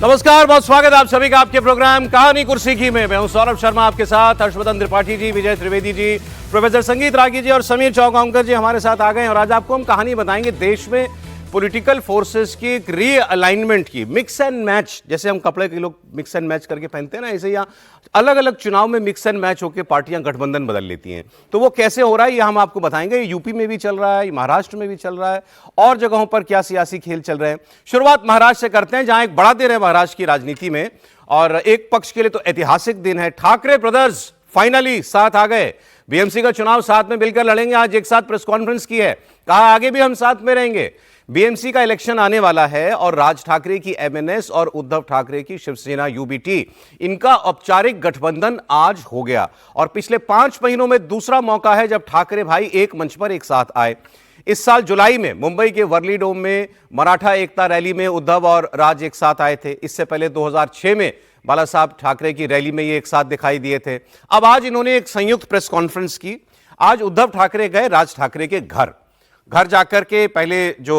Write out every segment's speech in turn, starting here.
नमस्कार, बहुत स्वागत है आप सभी का आपके प्रोग्राम कहानी कुर्सी की में। मैं हूं सौरभ शर्मा, आपके साथ हर्षवर्धन त्रिपाठी जी, विजय त्रिवेदी जी, प्रोफेसर संगीत रागी जी और समीर चौगांवकर जी हमारे साथ आ गए हैं। और आज आपको हम कहानी बताएंगे देश में पॉलिटिकल फोर्सेस की एक रीअलाइनमेंट की, मिक्स एंड मैच। जैसे हम कपड़े के लोग मिक्स एंड मैच करके पहनते हैं ना, ऐसे यहाँ अलग अलग चुनाव में मिक्स एंड मैच होकर पार्टियां गठबंधन बदल लेती हैं। तो वो कैसे हो रहा है ये हम आपको बताएंगे। यूपी में भी चल रहा है, महाराष्ट्र में भी चल रहा है, और जगहों पर क्या सियासी खेल चल रहे हैं। शुरुआत महाराष्ट्र से करते हैं, जहां एक बड़ा दिन है महाराष्ट्र की राजनीति में, और एक पक्ष के लिए तो ऐतिहासिक दिन है। ठाकरे ब्रदर्स फाइनली साथ आ गए। बीएमसी का चुनाव साथ में मिलकर लड़ेंगे। आज एक साथ प्रेस कॉन्फ्रेंस की है, कहा आगे भी हम साथ में रहेंगे। बीएमसी का इलेक्शन आने वाला है और राज ठाकरे की एमएनएस और उद्धव ठाकरे की शिवसेना यूबीटी, इनका औपचारिक गठबंधन आज हो गया। और पिछले 5 महीनों में दूसरा मौका है जब ठाकरे भाई एक मंच पर एक साथ आए। इस साल जुलाई में मुंबई के वर्ली डोम में मराठा एकता रैली में उद्धव और राज एक साथ आए थे। इससे पहले 2006 में बाला साहब ठाकरे की रैली में ये एक साथ दिखाई दिए थे। अब आज इन्होंने एक संयुक्त प्रेस कॉन्फ्रेंस की। आज उद्धव ठाकरे गए राज ठाकरे के घर जाकर के पहले जो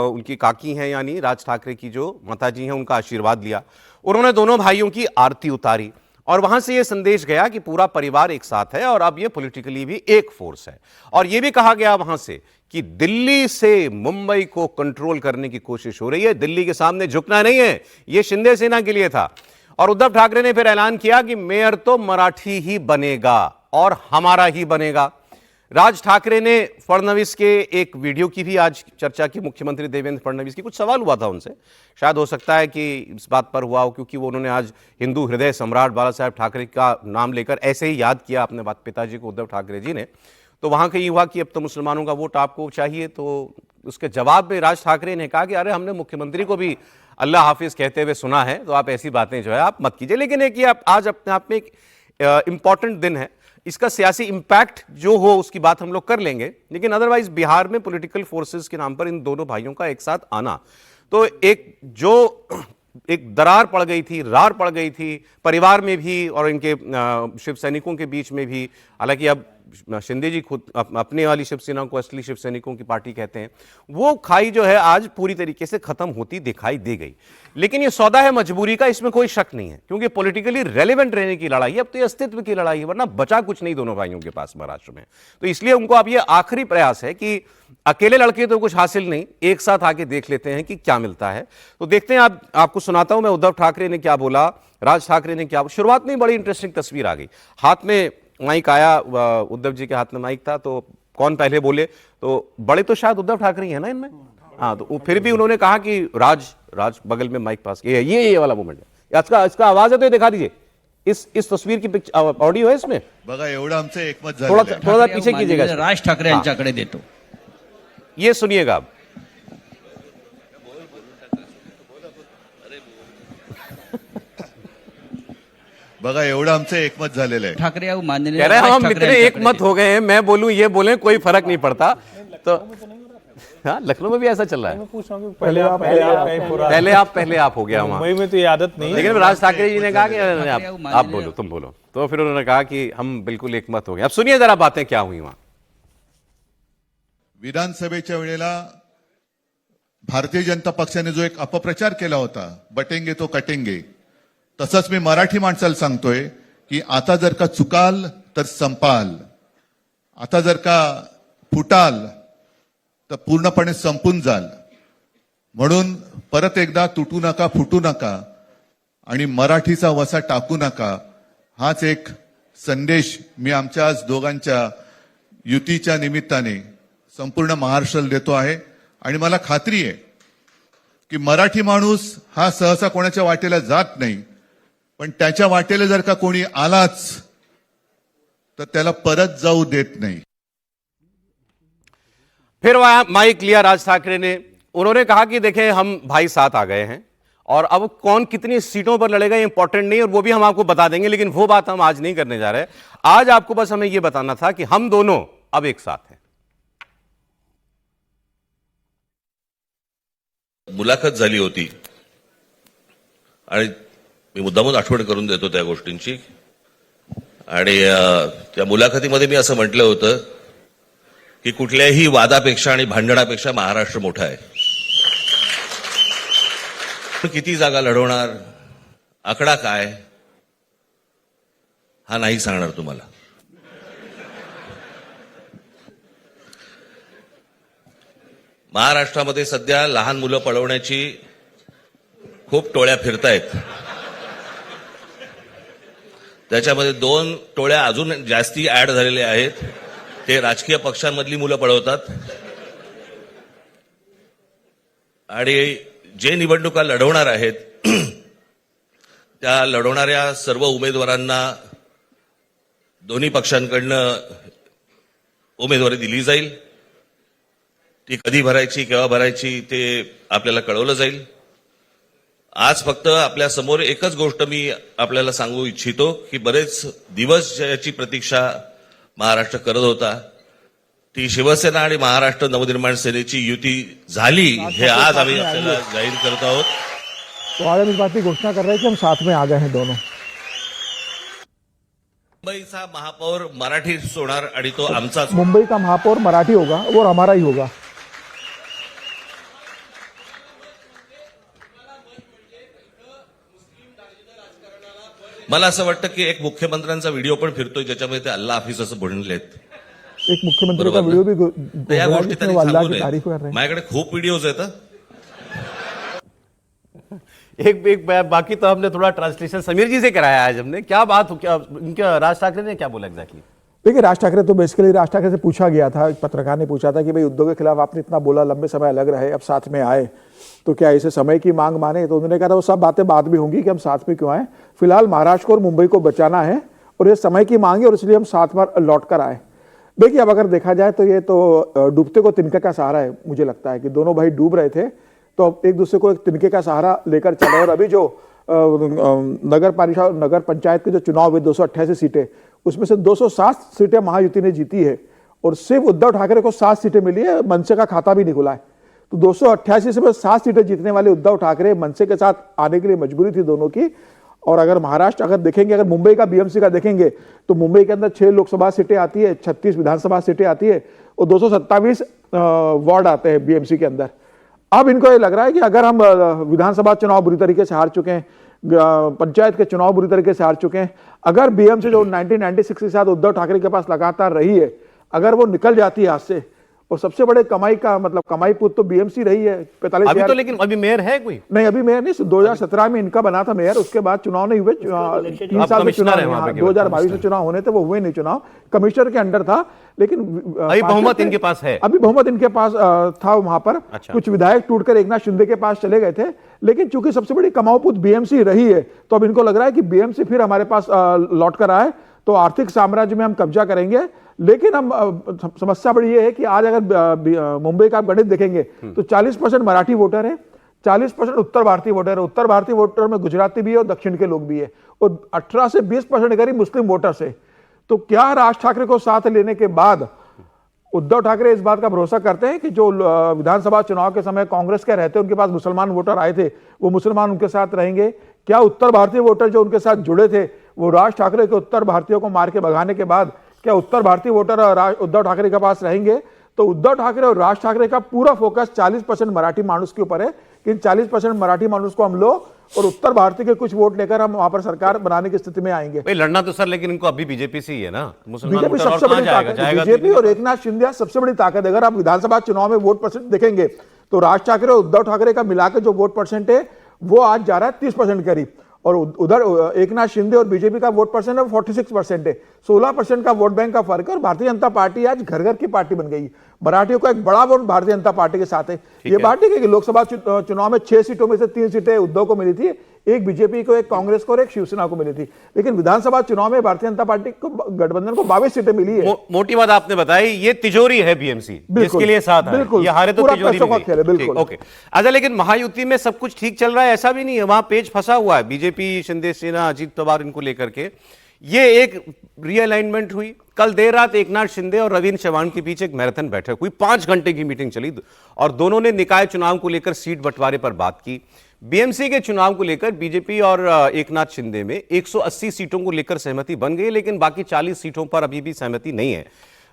उनकी काकी हैं, यानी राज ठाकरे की जो माताजी हैं, उनका आशीर्वाद लिया। उन्होंने दोनों भाइयों की आरती उतारी और वहां से यह संदेश गया कि पूरा परिवार एक साथ है और अब ये पॉलिटिकली भी एक फोर्स है। और यह भी कहा गया वहां से कि दिल्ली से मुंबई को कंट्रोल करने की कोशिश हो रही है, दिल्ली के सामने झुकना नहीं है। यह शिंदे सेना के लिए था। और उद्धव ठाकरे ने फिर ऐलान किया कि मेयर तो मराठी ही बनेगा और हमारा ही बनेगा। राज ठाकरे ने फडणवीस के एक वीडियो की भी आज चर्चा की, मुख्यमंत्री देवेंद्र फडणवीस की। कुछ सवाल हुआ था उनसे, शायद हो सकता है कि इस बात पर हुआ हो क्योंकि वो उन्होंने आज हिंदू हृदय सम्राट बाला साहब ठाकरे का नाम लेकर ऐसे ही याद किया अपने पिताजी को, उद्धव ठाकरे जी ने। तो वहां कहीं हुआ कि अब तो मुसलमानों का वोट आपको चाहिए। तो उसके जवाब में राज ठाकरे ने कहा कि अरे हमने मुख्यमंत्री को भी अल्लाह हाफिज कहते हुए सुना है, तो आप ऐसी बातें जो है आप मत कीजिए। लेकिन एक ये आज अपने आप में एक इंपॉर्टेंट दिन है, इसका सियासी इंपैक्ट जो हो उसकी बात हम लोग कर लेंगे। लेकिन अदरवाइज बिहार में पॉलिटिकल फोर्सेस के नाम पर इन दोनों भाइयों का एक साथ आना, तो एक दरार पड़ गई थी, रार पड़ गई थी परिवार में भी और इनके शिव सैनिकों के बीच में भी। हालांकि अब शिंदे जी खुद अपने वाली शिवसेना को असली शिव सैनिकों की पार्टी कहते हैं। वो खाई जो है आज पूरी तरीके से खत्म होती दिखाई दे गई। लेकिन ये सौदा है मजबूरी का, इसमें कोई शक नहीं है, क्योंकि पॉलिटिकली रेलेवेंट रहने की लड़ाई है। अब तो ये अस्तित्व की लड़ाई है, वरना बचा कुछ नहीं दोनों भाइयों के पास महाराष्ट्र में। तो इसलिए उनको अब ये आखिरी प्रयास है कि अकेले लड़के तो कुछ हासिल नहीं, एक साथ आके देख लेते हैं कि क्या मिलता है। तो देखते हैं, आपको सुनाता हूं मैं उद्धव ठाकरे ने क्या बोला, राज ठाकरे ने क्या। शुरुआत में बड़ी इंटरेस्टिंग तस्वीर आ गई। हाथ में माइक आया, उद्धव जी के हाथ में माइक था। तो कौन पहले बोले, तो बड़े तो शायद उद्धव ठाकरे ही है ना इनमें। हाँ, तो फिर भी उन्होंने कहा कि राज बगल में माइक पास किया। ये वाला मोमेंट है, इसका आवाज है तो ये दिखा दीजिए। इस तस्वीर की ऑडियो है इसमें, बघा एवढं आमचं एकमत थोड़ा सा पीछे कीजिएगा। राज ठाकरे यांच्याकडे देतो, ये सुनिएगा आप। बघा एवढं आमचं एकमत झालेलं आहे। ठाकरे माननीय कह रहे हैं हम इतने एक मत हो गए हैं, मैं बोलूं ये बोले कोई फर्क नहीं पड़ता। तो हाँ, लखनऊ में भी ऐसा चल रहा है। पहले आप हो गया वहां। मुंबई में तो ये आदत नहीं। लेकिन राज ठाकरे जी ने कहा कि आप बोलो, तुम बोलो। तो फिर उन्होंने कहा कि हम बिल्कुल एक मत हो गए। अब सुनिए जरा बातें क्या हुई वहां। विधानसभेच्या वेळेला भारतीय जनता पक्षाने जो एक अपप्रचार केला होता, बटेंगे तो कटेंगे, तसंच मी मराठी माणसाला सांगतोय की आता जर का चुकाल तर संपाल, आता जर का फुटाल तर पूर्णपणे संपून जाल। म्हणून परत एकदा तुटू नका, फुटू नका आणि मराठीचा वसा टाकू नका, हाच एक संदेश मी आमच्या आज दोघांच्या युतीच्या निमित्ताने संपूर्ण महाराष्ट्राला देतो आहे। आणि मला खात्री आहे की मराठी माणूस हा सहसा कोणाच्या वाटेला जात नाही, पण त्याच्या वाटेला जर का कोणी आलाच तर त्याला परत जाऊ देत नाही। फिर वह माइक लिया राज ठाकरे ने। उन्होंने कहा कि देखें हम भाई साथ आ गए हैं और अब कौन कितनी सीटों पर लड़ेगा ये इंपॉर्टेंट नहीं, और वो भी हम आपको बता देंगे। लेकिन वो बात हम आज नहीं करने जा रहे। आज आपको बस हमें ये बताना था कि हम दोनों अब एक साथ हैं। मुलाखत झाली होती आणि मी मुद्दामून आठवण करून देतो त्या गोष्टींची। आणि त्या मुलाखतीमध्ये मी असं म्हटलं होतं की कुठल्याही वादापेक्षा आणि भांडणापेक्षा महाराष्ट्र मोठा आहे। किती जागा लढवणार, आकडा काय, हा नाही सांगणार तुम्हाला. महाराष्ट्रामध्ये सध्या लहान मुलं पळवण्याची खूप टोळ्या फिरतायत. त्याच्यामध्ये 2 टोळ्या अजून जास्ती ऍड झालेल्या आहेत. ते राजकीय पक्षांमधली मुलं पळवतात आणि जे निवडणुका लढवणार आहेत त्या लढवणाऱ्या सर्व उमेदवारांना दोन्ही पक्षांकडनं उमेदवारी दिली जाईल. ती कधी भरायची, केव्हा भरायची ते आपल्याला कळवलं जाईल. आज फक्त आपल्या समोर एकच गोष्ट मी आपल्याला सांगू इच्छितो की बरेच दिवस ज्याची प्रतीक्षा महाराष्ट्र करत होता ती शिवसेना आणि महाराष्ट्र नवनिर्माण सेनेची युती झाली हे आज आम्ही आपल्याला जाहीर करत आहोत. तो आज हम इस बात की घोषणा कर रहे हैं कि हम साथ में आ गए हैं दोनों. मुंबईचा महापौर मराठी होणार आणि तो आमचाच. मुंबई का महापौर मराठी होगा और हमारा ही होगा. मला असं वाटतं की एक मुख्यमंत्र्यांचा व्हिडिओ पण फिरतोय ज्याच्यामध्ये ते अल्लाह हाफिज असं म्हणलेत. एक मुख्यमंत्री का बरोबर वीडियो भी तर या गोष्टी जिसमें त्यांनी वो अल्लाह थांबवू की तारीफ कर रहे नयेत. हैं. माझ्याकडे खूप व्हिडिओज आहेत. एक बाकी तो हमने थोड़ा ट्रांसलेशन समीर जी से कराया आज हमने. क्या बात हो, क्या इनका राज ठाकरे ने क्या बोला एग्जैक्टली? देखिए, राज ठाकरे तो बेसिकली राज ठाकरे से पूछा गया था, एक पत्रकार ने पूछा था कि भाई उद्धव के खिलाफ आपने इतना बोला, लंबे समय अलग रहे, अब साथ में आए तो क्या इसे समय की मांग माने? तो उन्होंने कहा था वो सब बातें बाद में होंगी कि हम साथ में क्यों आए, फिलहाल महाराष्ट्र को और मुंबई को बचाना है और ये समय की मांग है और इसलिए हम साथ में लौट कर आए. देखिए, अब अगर देखा जाए तो ये तो डूबते को तिनके का सहारा है. मुझे लगता है कि दोनों भाई डूब रहे थे तो अब एक दूसरे को एक तिनके का सहारा लेकर चले. और अभी जो नगर परिषद नगर पंचायत के जो चुनाव हुए 288 सीटें, उसमें से 207 सीटें महायुति ने जीती है और सिर्फ उद्धव ठाकरे को 7 सीटें मिली है. मनसे का खाता भी नहीं खुला है. तो 288 से 7 सीटें जीतने वाले उद्धव ठाकरे मनसे के साथ आने के लिए मजबूरी थी दोनों की. और अगर महाराष्ट्र अगर देखेंगे, अगर मुंबई का बीएमसी का देखेंगे तो मुंबई के अंदर 6 लोकसभा सीटें आती है, 36 विधानसभा सीटें आती है और 227 वार्ड आते हैं बीएमसी के अंदर. अब इनको ये लग रहा है कि अगर हम विधानसभा चुनाव बुरी तरीके से हार चुके हैं, पंचायत के चुनाव बुरी तरीके से हार चुके हैं, अगर बीएमसी जो 1996 के साथ उद्धव ठाकरे के पास लगातार रही है, अगर वो निकल जाती है हाथ से, और सबसे बड़े कमाई का मतलब कमाई पुत तो बीएमसी रही है 45 अभी तो, लेकिन अभी मेयर है कोई नहीं, अभी मेयर नहीं. 2017 में इनका बना था मेयर, उसके बाद चुनाव नहीं हुए. 3 साल में चुनाव, 2022 में चुनाव होने थे, वो हुए नहीं चुनाव. कमिश्नर के अंडर था, लेकिन अभी बहुमत इनके पास है. अभी बहुमत इनके पास था वहां पर. अच्छा. कुछ विधायक टूटकर एकनाथ शिंदे के पास चले गए थे, लेकिन चूंकि सबसे बड़ी कमाऊपुत बीएमसी रही है तो अब इनको लग रहा है कि बीएमसी फिर हमारे पास लौट कर आए तो आर्थिक साम्राज्य में हम कब्जा करेंगे. लेकिन हम समस्या बड़ी ये है कि आज अगर मुंबई का आप गणित देखेंगे तो 40% मराठी वोटर है, 40% उत्तर भारतीय वोटर है. उत्तर भारतीय वोटर में गुजराती भी है और दक्षिण के लोग भी है और 18 से 20% करीब मुस्लिम वोटर्स है. तो क्या राज ठाकरे को साथ लेने के बाद उद्धव ठाकरे इस बात का भरोसा करते हैं कि जो विधानसभा चुनाव के समय कांग्रेस के रहते उनके पास मुसलमान वोटर आए थे, वो मुसलमान उनके साथ रहेंगे? क्या उत्तर भारतीय वोटर जो उनके साथ जुड़े थे वो राज ठाकरे के उत्तर भारतीयों को मार के भगाने के बाद क्या उत्तर भारतीय वोटर उद्धव ठाकरे के पास रहेंगे? तो उद्धव ठाकरे और राज ठाकरे का पूरा फोकस 40% मराठी मानुस के ऊपर है कि 40% मराठी मानुस को हम लो और उत्तर भारतीय के कुछ वोट लेकर हम वहां पर सरकार बनाने की स्थिति में आएंगे. भाई लड़ना तो सर, लेकिन इनको अभी बीजेपी से ही है ना. मुसलमान बीजेपी वोटर और सबसे कहाँ बड़ी जाएगा? ताकत जाएगा बीजेपी और एकनाथ शिंदे सबसे बड़ी ताकत है. अगर आप विधानसभा चुनाव में वोट परसेंट देखेंगे तो राज ठाकरे और उद्धव ठाकरे का मिलाकर जो वोट परसेंट है वो आज जा रहा है 30% करीब और उधर एकनाथ शिंदे और बीजेपी का वोट परसेंट है 46% है. 16% का वोट बैंक का फर्क है और भारतीय जनता पार्टी आज घर घर की पार्टी बन गई. मराठियों का एक बड़ा वोट भारतीय जनता पार्टी के साथ है. ये पार्टी के लोकसभा चुनाव में 6 सीटों में से 3 सीटें उद्धव को मिली थी, एक बीजेपी को, एक कांग्रेस को और एक शिवसेना को मिली थी. लेकिन विधानसभा चुनाव में भारतीय जनता पार्टी को गठबंधन को 22 सीटें मिली है. मोटी बात आपने बताई, ये तिजोरी है बीएमसी जिसके लिए साथ है. ये हारे तो तिजोरी में गई. बिल्कुल ओके. अच्छा, लेकिन महायुति में सब कुछ ठीक चल रहा है ऐसा भी नहीं है. वहां पेच फंसा हुआ है. बीजेपी, शिंदे सेना, अजीत पवार इनको लेकर के ये एक रीअलाइनमेंट हुई. कल देर रात एकनाथ शिंदे और रविंद्र चव्हाण के बीच एक मैराथन बैठक हुई. 5 घंटे की मीटिंग चली और दोनों ने निकाय चुनाव को लेकर सीट बंटवारे पर बात की. बीएमसी के चुनाव को लेकर बीजेपी और एकनाथ शिंदे में 180 सीटों को लेकर सहमति बन गई, लेकिन बाकी 40 सीटों पर अभी भी सहमति नहीं है.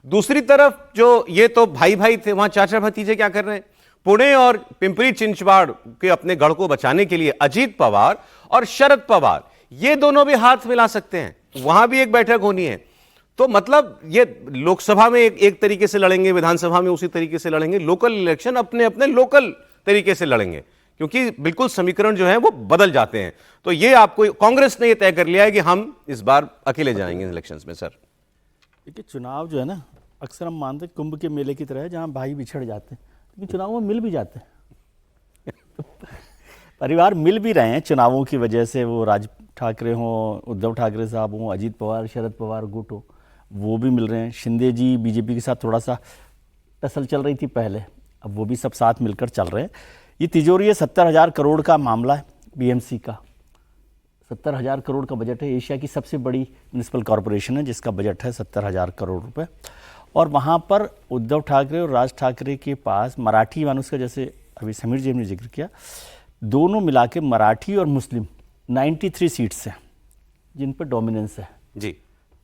दूसरी तरफ जो ये तो भाई भाई थे, वहां चाचा भतीजे क्या कर रहे हैं? पुणे और पिंपरी चिंचवाड़ के अपने गढ़ को बचाने के लिए अजीत पवार और शरद पवार ये दोनों भी हाथ मिला सकते हैं, वहां भी एक बैठक होनी है। तो मतलब ये लोकसभा में एक तरीके से लड़ेंगे, विधानसभा में उसी तरीके से लड़ेंगे, लोकल इलेक्शन अपने अपने लोकल तरीके से लड़ेंगे, क्योंकि बिल्कुल समीकरण जो है वो बदल जाते हैं। तो ये आपको कांग्रेस ने ये तय कर लिया है कि हम इस बार अकेले जाएंगे इलेक्शंस में। सर देखिए, चुनाव जो है ना, अक्सर हम मानते हैं कुंभ के मेले की तरह है जहां भाई बिछड़ जाते हैं, लेकिन चुनाव में मिल भी जाते हैं। परिवार मिल भी रहे हैं चुनावों की वजह से, वो राज ठाकरे हों, उद्धव ठाकरे साहब हों, अजीत पवार, शरद पवार गुट हो, वो भी मिल रहे हैं। शिंदे जी बीजेपी के साथ थोड़ा सा टसल चल रही थी पहले, अब वो भी सब साथ मिलकर चल रहे हैं। ये तिजोरी है 70,000 करोड़ का मामला है बीएमसी का। 70,000 करोड़ का बजट है, एशिया की सबसे बड़ी म्यूनिसिपल कॉरपोरेशन है जिसका बजट है 70,000 करोड़ रुपए। और वहाँ पर उद्धव ठाकरे और राज ठाकरे के पास मराठी मानुस का, जैसे अभी समीर जी ने जिक्र किया, दोनों मिला के मराठी और मुस्लिम 93 सीट्स हैं जिन पर डोमिनेंस है जी।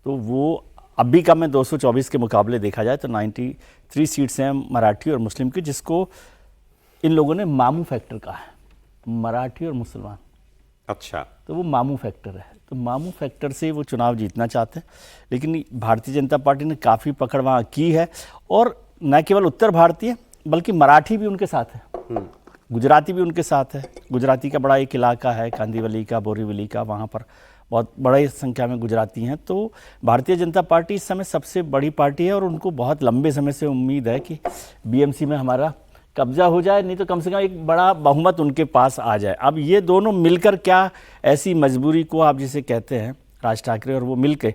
तो वो अभी का में 224 के मुकाबले देखा जाए तो 93 सीट्स हैं मराठी और मुस्लिम की, जिसको इन लोगों ने मामू फैक्टर कहा है, मराठी और मुसलमान। अच्छा, तो वो मामू फैक्टर है, तो मामू फैक्टर से वो चुनाव जीतना चाहते हैं। लेकिन भारतीय जनता पार्टी ने काफ़ी पकड़ वहाँ की है, और न केवल उत्तर भारतीय बल्कि मराठी भी उनके साथ है, गुजराती भी उनके साथ है। गुजराती का बड़ा एक इलाका है, कांदीवली का, बोरीवली का, वहाँ पर बहुत बड़ी संख्या में गुजराती हैं। तो भारतीय जनता पार्टी इस समय सबसे बड़ी पार्टी है, और उनको बहुत लंबे समय से उम्मीद है कि बीएमसी में हमारा कब्जा हो जाए, नहीं तो कम से कम एक बड़ा बहुमत उनके पास आ जाए। अब ये दोनों मिलकर क्या ऐसी मजबूरी को आप जिसे कहते हैं राज ठाकरे और वो मिलकर,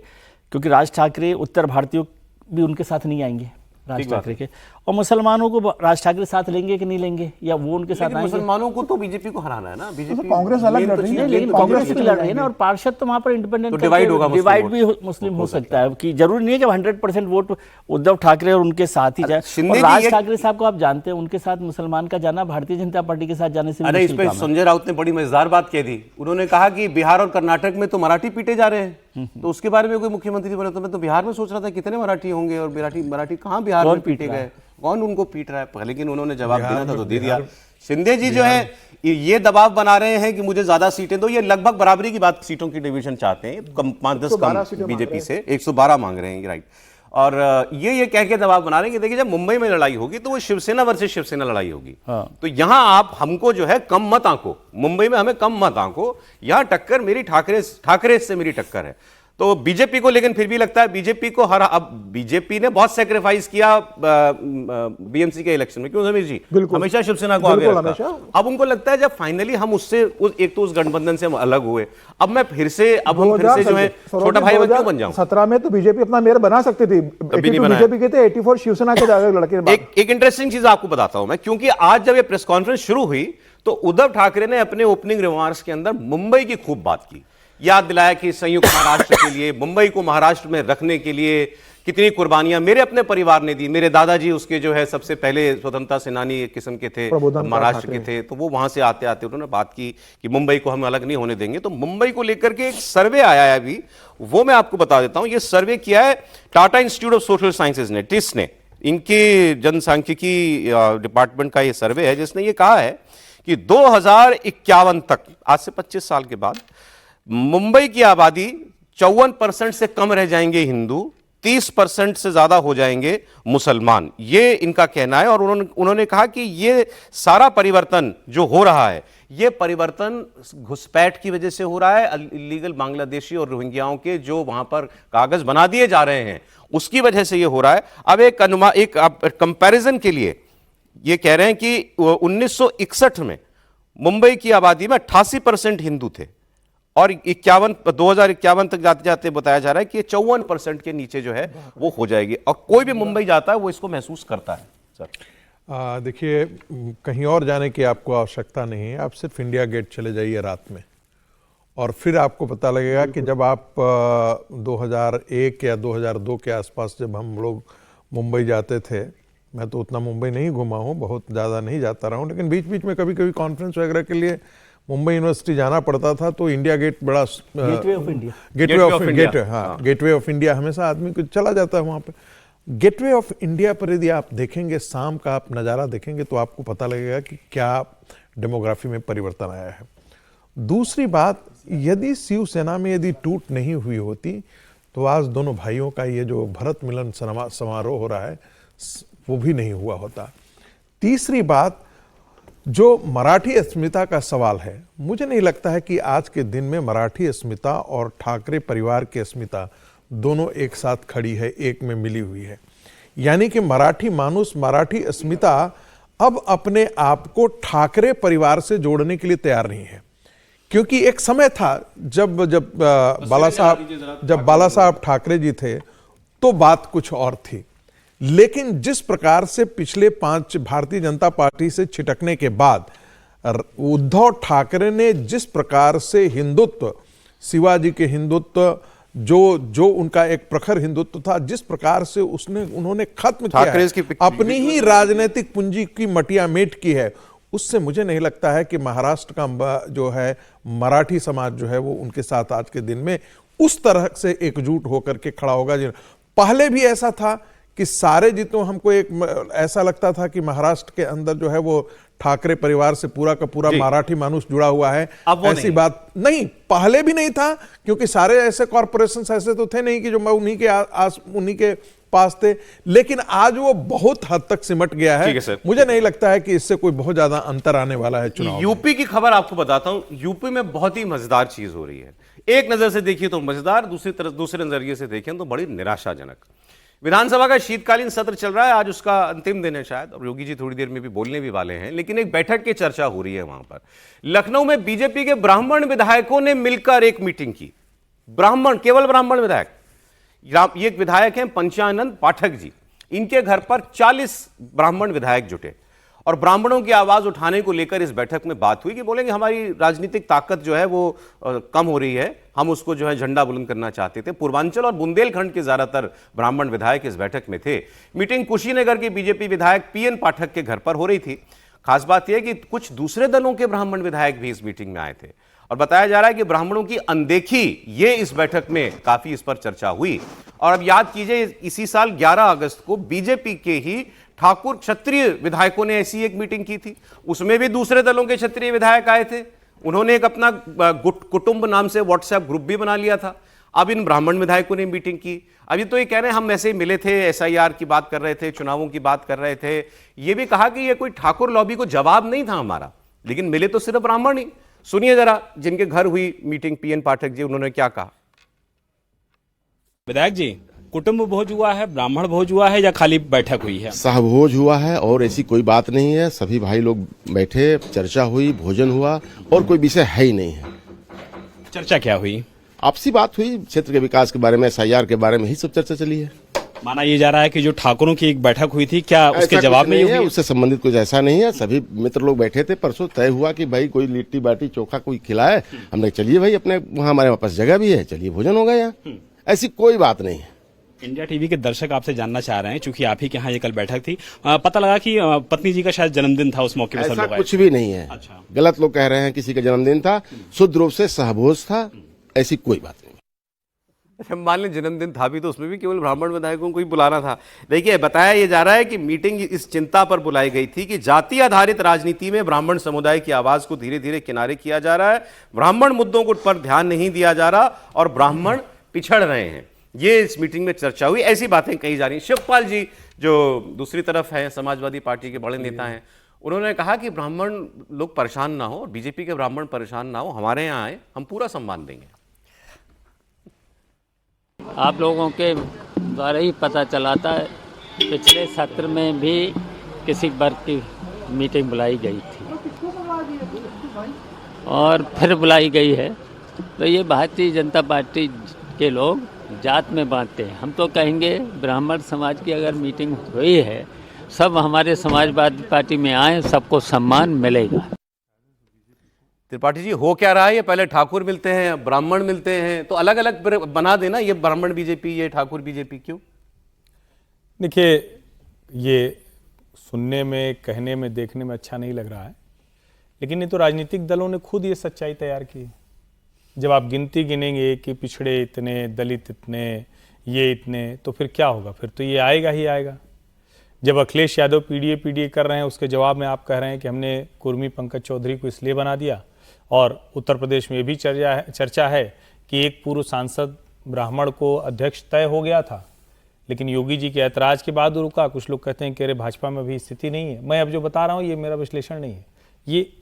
क्योंकि राज ठाकरे उत्तर भारतीयों भी उनके साथ नहीं आएंगे राज ठाकरे के, और मुसलमानों को राज ठाकरे साथ लेंगे कि नहीं लेंगे, या वो उनके साथ आएंगे। मुसलमानों को तो बीजेपी को हराना है ना, बीजेपी कांग्रेस अलग लड़ रही है, लेकिन कांग्रेस भी लड़ रही है ना, और पार्षद तो वहाँ पर इंडिपेंडेंट तो डिवाइड होगा, डिवाइड भी मुस्लिम हो सकता है, कि जरूरी नहीं है कि 100% वोट उद्धव ठाकरे और उनके साथ ही जाए। और राज ठाकरे साहब को आप जानते हैं, उनके साथ मुसलमान का जाना भारतीय जनता पार्टी के साथ जाने से अरे इस पे संजय राउत ने बड़ी मजेदार बात कह दी। उन्होंने कहा कि बिहार और कर्नाटक में तो मराठी पीटे जा रहे हैं, तो उसके बारे में कोई मुख्यमंत्री बोले तो मैं तो बिहार में सोच रहा था कितने मराठी होंगे, और मराठी कहाँ बिहार में पीटे गए, कौन उनको पीट रहा है। लेकिन उन्होंने जवाब देना था तो दे दिया। शिंदे जी जो है ये दबाव बना रहे हैं कि मुझे ज्यादा सीटें दो, ये लगभग बराबरी की बात, सीटों की डिवीजन चाहते हैं, कम 5-10 कम बीजेपी से 112 मांग रहे हैं, राइट। और ये कह के दबाव बना रहे हैं कि देखिए जब मुंबई में लड़ाई होगी तो वो शिवसेना वर्सेस शिवसेना लड़ाई होगी। तो यहां आप हमको जो है कम मत आंको, मुंबई में हमें कम मत आंको, यहां टक्कर मेरी ठाकरे से मेरी टक्कर है। तो बीजेपी को लेकिन फिर भी लगता है बीजेपी को अब बीजेपी ने बहुत सैक्रिफाइस किया बीएमसी के इलेक्शन में, क्यों समीर जी, हमेशा शिवसेना को आगे रखा। अब उनको लगता है जब फाइनली हम उससे एक तो उस गठबंधन से हम अलग हुए, अब हम फिर से जो है छोटा भाई क्यों बन जाऊं। 17 में तो बीजेपी अपना मेयर बना सकती थी, बीजेपी के थे, 84 शिवसेना के लड़के। एक इंटरेस्टिंग चीज आपको बताता हूं मैं, क्योंकि आज जब ये प्रेस कॉन्फ्रेंस शुरू हुई तो उद्धव ठाकरे ने अपने ओपनिंग रिमार्क्स के अंदर मुंबई की खूब बात की, याद दिलाया कि संयुक्त महाराष्ट्र के लिए, मुंबई को महाराष्ट्र में रखने के लिए कितनी कुर्बानियां मेरे अपने परिवार ने दी। मेरे दादाजी उसके जो है सबसे पहले स्वतंत्रता सेनानी एक किस्म के थे, महाराष्ट्र के थे, तो वो वहां से आते आते उन्होंने बात की कि मुंबई को हम अलग नहीं होने देंगे। तो मुंबई को लेकर के एक सर्वे आया है अभी, वो मैं आपको बता देता हूं। ये सर्वे किया है Tata institute of social sciences ने, टिस ने, इनके जनसांख्यिकी डिपार्टमेंट का ये सर्वे है, जिसने ये कहा है कि 2051 तक, आज से 25 साल के बाद, मुंबई की आबादी 54% से कम रह जाएंगे हिंदू, 30% से ज्यादा हो जाएंगे मुसलमान, ये इनका कहना है। और उन्होंने कहा कि ये सारा परिवर्तन जो हो रहा है, ये परिवर्तन घुसपैठ की वजह से हो रहा है, इलीगल बांग्लादेशी और रोहिंग्याओं के जो वहां पर कागज बना दिए जा रहे हैं उसकी वजह से ये हो रहा है। अब एक कंपैरिजन के लिए ये कह रहे हैं कि 1961 में मुंबई की आबादी में 88% हिंदू थे, और 2051 तक जाते जाते बताया जा रहा है कि 54% के नीचे जो है वो हो जाएगी। और कोई भी मुंबई जाता है वो इसको महसूस करता है। सर देखिए, कहीं और जाने की आपको आवश्यकता नहीं है, आप सिर्फ इंडिया गेट चले जाइए रात में, और फिर आपको पता लगेगा कि जब आप 2001 या 2002 के आसपास जब हम लोग मुंबई जाते थे, मैं तो उतना मुंबई नहीं घुमा हूँ, बहुत ज़्यादा नहीं जाता रहा हूँ, लेकिन बीच बीच में कभी कभी कॉन्फ्रेंस वगैरह के लिए मुंबई यूनिवर्सिटी जाना पड़ता था, तो इंडिया गेट बड़ा गेटवे ऑफ इंडिया हमेशा आदमी को चला जाता है वहाँ पे। गेटवे ऑफ इंडिया पर यदि आप देखेंगे, शाम का आप नज़ारा देखेंगे तो आपको पता लगेगा कि क्या डेमोग्राफी में परिवर्तन आया है। दूसरी बात, यदि शिवसेना में यदि टूट नहीं हुई होती तो आज दोनों भाइयों का ये जो भरत मिलन समारोह हो रहा है वो भी नहीं हुआ होता। तीसरी बात, जो मराठी अस्मिता का सवाल है, मुझे नहीं लगता है कि आज के दिन में मराठी अस्मिता और ठाकरे परिवार की अस्मिता दोनों एक साथ खड़ी है, एक में मिली हुई है। यानी कि मराठी मानुस, मराठी अस्मिता अब अपने आप को ठाकरे परिवार से जोड़ने के लिए तैयार नहीं है। क्योंकि एक समय था जब बाला साहब ठाकरे जी थे तो बात कुछ और थी, लेकिन जिस प्रकार से पिछले 5 भारतीय जनता पार्टी से छिटकने के बाद उद्धव ठाकरे ने जिस प्रकार से हिंदुत्व, शिवाजी के हिंदुत्व, जो उनका एक प्रखर हिंदुत्व था, जिस प्रकार से उन्होंने खत्म किया है, अपनी ही राजनीतिक पूंजी की मटियामेट की है, उससे मुझे नहीं लगता है कि महाराष्ट्र का जो है मराठी समाज जो है वो उनके साथ आज के दिन में उस तरह से एकजुट होकर के खड़ा होगा। पहले भी ऐसा था कि सारे जितों हमको एक ऐसा लगता था कि महाराष्ट्र के अंदर जो है वो ठाकरे परिवार से पूरा का पूरा मराठी मानुस जुड़ा हुआ है, ऐसी बात नहीं, पहले भी नहीं था, क्योंकि सारे ऐसे कॉरपोरेशन ऐसे तो थे नहीं कि जो उन्हीं के पास थे, लेकिन आज वो बहुत हद तक सिमट गया है। मुझे नहीं लगता है कि इससे कोई बहुत ज्यादा अंतर आने वाला है चुनाव। यूपी की खबर आपको बताता हूं, यूपी में बहुत ही मजेदार चीज हो रही है। एक नजर से देखिए तो मजेदार, दूसरे नजरिए से देखें तो बड़ी निराशाजनक। विधानसभा का शीतकालीन सत्र चल रहा है, आज उसका अंतिम दिन है शायद, और योगी जी थोड़ी देर में भी बोलने भी वाले हैं, लेकिन एक बैठक की चर्चा हो रही है वहां पर। लखनऊ में बीजेपी के ब्राह्मण विधायकों ने मिलकर एक मीटिंग की। ब्राह्मण, केवल ब्राह्मण विधायक। ये एक विधायक हैं पंचानंद पाठक जी, इनके घर पर 40 ब्राह्मण विधायक जुटे और ब्राह्मणों की आवाज उठाने को लेकर इस बैठक में बात हुई कि बोलेंगे हमारी राजनीतिक ताकत जो है वो कम हो रही है, हम उसको जो है झंडा बुलंद करना चाहते थे। पूर्वांचल और बुंदेलखंड के ज्यादातर ब्राह्मण विधायक इस बैठक में थे। मीटिंग कुशीनगर के बीजेपी विधायक पीएन पाठक के घर पर हो रही थी। खास बात यह कि कुछ दूसरे दलों के ब्राह्मण विधायक भी इस मीटिंग में आए थे और बताया जा रहा है कि ब्राह्मणों की अनदेखी, ये इस बैठक में काफी इस पर चर्चा हुई। और अब याद कीजिए, इसी साल 11 अगस्त को बीजेपी के ही ठाकुर क्षत्रिय विधायकों ने ऐसी एक मीटिंग की थी, उसमें भी दूसरे दलों के क्षत्रिय विधायक आए थे। उन्होंने एक अपना कुटुंब नाम से व्हाट्सएप ग्रुप भी बना लिया था। अब इन ब्राह्मण विधायकों ने मीटिंग की। अभी तो ये कह रहे हैं हम ऐसे ही मिले थे, एसआईआर की बात कर रहे थे, चुनावों की बात कर रहे थे। ये भी कहा कि ये कोई ठाकुर लॉबी को जवाब नहीं था हमारा, लेकिन मिले तो सिर्फ ब्राह्मण ही। सुनिए जरा जिनके घर हुई मीटिंग, पीएन पाठक जी, उन्होंने क्या कहा। विधायक जी, कुटुंब भोज हुआ है, ब्राह्मण भोज हुआ है या खाली बैठक हुई है? सहभोज हुआ है और ऐसी कोई बात नहीं है। सभी भाई लोग बैठे, चर्चा हुई, भोजन हुआ और कोई विषय है ही नहीं है। चर्चा क्या हुई? आपसी बात हुई, क्षेत्र के विकास के बारे में, एसआईआर के बारे में ही सब चर्चा चली है। माना ये जा रहा है कि जो ठाकुरों की एक बैठक हुई थी, क्या उसके जवाब में ये उससे संबंधित कुछ ऐसा नहीं है। सभी मित्र लोग बैठे थे, परसों तय हुआ कि भाई कोई लिट्टी बाटी चोखा कोई खिलाए, हमने चलिए भाई अपने वहाँ हमारे पास जगह भी है, चलिए भोजन होगा यहाँ। ऐसी कोई बात नहीं है। इंडिया टीवी के दर्शक आपसे जानना चाह रहे हैं, चूंकि आप ही के यहाँ ये कल बैठक थी, पता लगा कि पत्नी जी का शायद जन्मदिन था, उस मौके पर सब लोग आए। कुछ भी नहीं है। अच्छा। गलत लोग कह रहे हैं किसी का जन्मदिन था, शुद्ध रूप से सहभोज था, ऐसी कोई बात नहीं। मान लें जन्मदिन था भी तो उसमें भी केवल ब्राह्मण विधायकों को ही बुलाना था। देखिए, बताया ये जा रहा है कि मीटिंग इस चिंता पर बुलाई गई थी कि जाति आधारित राजनीति में ब्राह्मण समुदाय की आवाज को धीरे धीरे किनारे किया जा रहा है, ब्राह्मण मुद्दों को पर ध्यान नहीं दिया जा रहा और ब्राह्मण पिछड़ रहे हैं। ये इस मीटिंग में चर्चा हुई, ऐसी बातें कही जा रही। शिवपाल जी जो दूसरी तरफ है, समाजवादी पार्टी के बड़े नेता हैं, उन्होंने कहा कि ब्राह्मण लोग परेशान ना हो, बीजेपी के ब्राह्मण परेशान ना हो, हमारे यहाँ आए, हम पूरा सम्मान देंगे। आप लोगों के द्वारा ही पता चला था, पिछले सत्र में भी किसी वर्ग की मीटिंग बुलाई गई थी और फिर बुलाई गई है। तो ये भारतीय जनता पार्टी के लोग जात में बांटते हैं। हम तो कहेंगे ब्राह्मण समाज की अगर मीटिंग हुई है, सब हमारे समाजवादी पार्टी में आए, सबको सम्मान मिलेगा। त्रिपाठी जी, हो क्या रहा है? ये पहले ठाकुर मिलते हैं, ब्राह्मण मिलते हैं, तो अलग अलग बना देना, ये ब्राह्मण बीजेपी, ये ठाकुर बीजेपी, क्यों? देखिए, ये सुनने में, कहने में, देखने में अच्छा नहीं लग रहा है, लेकिन ये तो राजनीतिक दलों ने खुद ये सच्चाई तैयार की। जब आप गिनती गिनेंगे कि पिछड़े इतने, दलित इतने, ये इतने, तो फिर क्या होगा? फिर तो ये आएगा ही आएगा। जब अखिलेश यादव पीडीए कर रहे हैं, उसके जवाब में आप कह रहे हैं कि हमने कुर्मी पंकज चौधरी को इसलिए बना दिया। और उत्तर प्रदेश में ये भी चर्चा है कि एक पूर्व सांसद ब्राह्मण को अध्यक्ष तय हो गया था, लेकिन योगी जी के ऐतराज के बाद रुका। कुछ लोग कहते हैं कि अरे भाजपा में अभी स्थिति नहीं है। मैं अब जो बता रहा हूँ ये मेरा विश्लेषण नहीं है, ये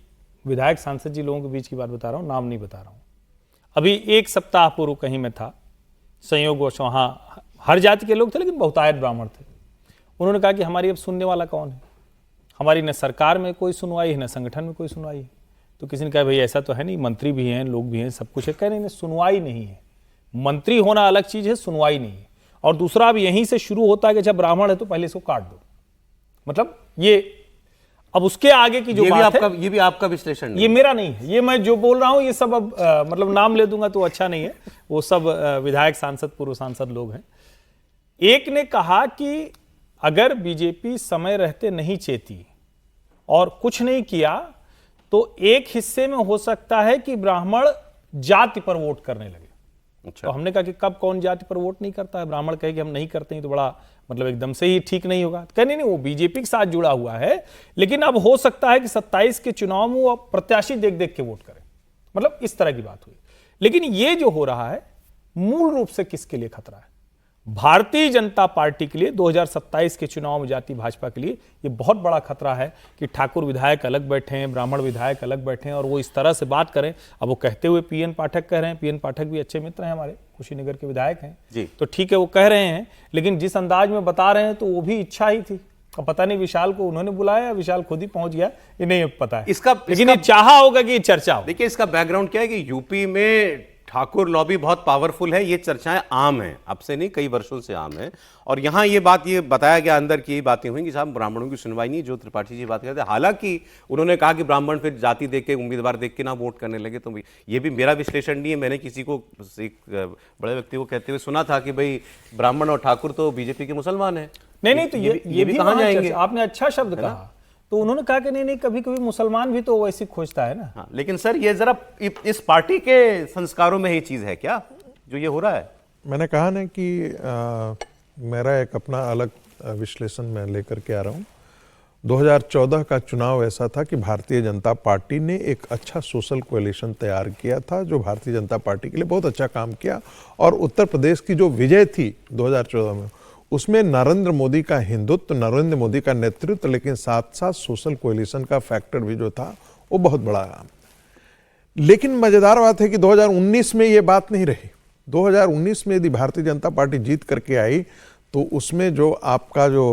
विधायक सांसद जी लोगों के बीच की बात बता रहा हूँ, नाम नहीं बता रहा हूँ। अभी एक सप्ताह पूर्व कहीं मैं था, संयोगवश वहाँ हर जाति के लोग थे लेकिन बहुतायत ब्राह्मण थे। उन्होंने कहा कि हमारी अब सुनने वाला कौन है? हमारी न सरकार में कोई सुनवाई है, न संगठन में कोई सुनवाई है। तो किसी ने कहा भाई ऐसा तो है नहीं, मंत्री भी हैं, लोग भी हैं, सब कुछ है। कह नहीं, सुनवाई नहीं है। मंत्री होना अलग चीज है, सुनवाई नहीं है। और दूसरा अब यहीं से शुरू होता है कि जब ब्राह्मण है तो पहले इसको काट दो। मतलब ये अब उसके आगे की जो बात है, ये भी आपका विश्लेषण नहीं ये मेरा नहीं है। ये मैं जो बोल रहा हूं ये सब अब मतलब नाम ले दूंगा तो अच्छा नहीं है। वो सब विधायक सांसद पूर्व सांसद लोग हैं। एक ने कहा कि अगर बीजेपी समय रहते नहीं चेती और कुछ नहीं किया तो एक हिस्से में हो सकता है कि ब्राह्मण जाति पर वोट करने लगे। अच्छा। तो हमने कहा कि कब कौन जाति पर वोट नहीं करता है? ब्राह्मण कहे कि हम नहीं करते हैं तो बड़ा मतलब एकदम से ही ठीक नहीं होगा। कहने नहीं, वो बीजेपी के साथ जुड़ा हुआ है, लेकिन अब हो सकता है कि 27 के चुनाव में वो प्रत्याशी देख देख के वोट करे। मतलब इस तरह की बात हुई। लेकिन ये जो हो रहा है मूल रूप से किसके लिए खतरा है? भारतीय जनता पार्टी के लिए 2027 के चुनाव में जाति भाजपा के लिए ये बहुत बड़ा खतरा है कि ठाकुर विधायक अलग बैठे हैं, ब्राह्मण विधायक अलग बैठे हैं और वो इस तरह से बात करें। अब वो कहते हुए पीएन पाठक कह रहे हैं, पीएन पाठक भी अच्छे मित्र हैं हमारे, कुशीनगर के विधायक हैं जी। तो ठीक है वो कह रहे हैं, लेकिन जिस अंदाज में बता रहे हैं तो वो भी इच्छा ही थी। अब पता नहीं विशाल को उन्होंने बुलाया, विशाल खुद ही पहुंच गया, ये नहीं पता है लेकिन ये चाहा होगा कि ये चर्चा हो। देखिए इसका बैकग्राउंड क्या है कि यूपी में ठाकुर लॉबी बहुत पावरफुल है, ये चर्चाएं आम हैं, अब से नहीं कई वर्षों से आम है। और यहाँ ये बात ये बताया गया अंदर की बातें हुई कि साहब ब्राह्मणों की सुनवाई नहीं, जो त्रिपाठी जी बात करते हैं। हालांकि उन्होंने कहा कि ब्राह्मण फिर जाति देख के, उम्मीदवार देख के ना वोट करने लगे। तो ये भी मेरा विश्लेषण नहीं है, मैंने किसी को, एक बड़े व्यक्ति को कहते हुए सुना था कि भाई ब्राह्मण और ठाकुर तो बीजेपी के मुसलमान है। नहीं तो ये भी कहाँ जाएंगे? आपने अच्छा शब्द कहा। तो उन्होंने कहा कि नहीं कभी कभी मुसलमान भी तो वैसे खोजता है ना। हाँ, लेकिन सर ये जरा इस पार्टी के संस्कारों में ये चीज है क्या जो ये हो रहा है? मैंने कहा ना कि मेरा एक अपना अलग विश्लेषण मैं लेकर के आ रहा हूँ। 2014 का चुनाव ऐसा था कि भारतीय जनता पार्टी ने एक अच्छा सोशल कोएलिशन तैयार किया था जो भारतीय जनता पार्टी के लिए बहुत अच्छा काम किया। और उत्तर प्रदेश की जो विजय थी 2014 में, उसमें नरेंद्र मोदी का हिंदुत्व, नरेंद्र मोदी का नेतृत्व, लेकिन साथ साथ सोशल कोएलिशन का फैक्टर भी जो था वो बहुत बड़ा काम। लेकिन मजेदार बात है कि 2019 में ये बात नहीं रही। 2019 में यदि भारतीय जनता पार्टी जीत करके आई तो उसमें जो आपका जो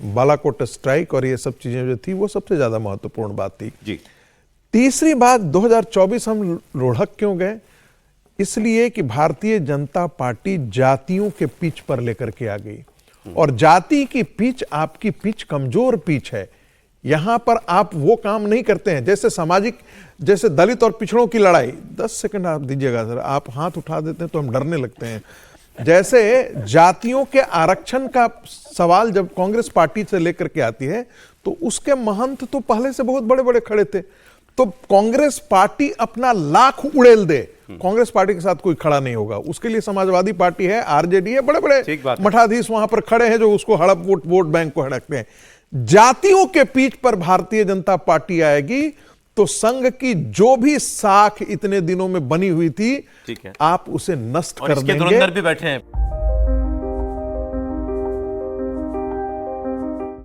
बालाकोट स्ट्राइक और ये सब चीजें जो थी वो सबसे ज्यादा महत्वपूर्ण बात थी जी। तीसरी बात, 2024 हम लोढ़क क्यों गए? इसलिए कि भारतीय जनता पार्टी जातियों के पिच पर लेकर के आ गई और जाति की पिच आपकी पिच कमजोर पिच है। यहां पर आप वो काम नहीं करते हैं जैसे सामाजिक, जैसे दलित और पिछड़ों की लड़ाई। 10 सेकंड आप दीजिएगा सर, आप हाथ उठा देते हैं तो हम डरने लगते हैं। जैसे जातियों के आरक्षण का सवाल जब कांग्रेस पार्टी से लेकर के आती है तो उसके महंत तो पहले से बहुत बड़े बड़े खड़े थे। तो कांग्रेस पार्टी अपना लाख उड़ेल दे, कांग्रेस पार्टी के साथ कोई खड़ा नहीं होगा। उसके लिए समाजवादी पार्टी है, आरजेडी है, बड़े बड़े मठाधीश वहां पर खड़े हैं जो उसको हड़प वोट बैंक को हड़पते हैं। जातियों के पीठ पर भारतीय जनता पार्टी आएगी तो संघ की जो भी साख इतने दिनों में बनी हुई थी, आप उसे नष्ट कर देंगे। इसके धुरंधर भी बैठे हैं।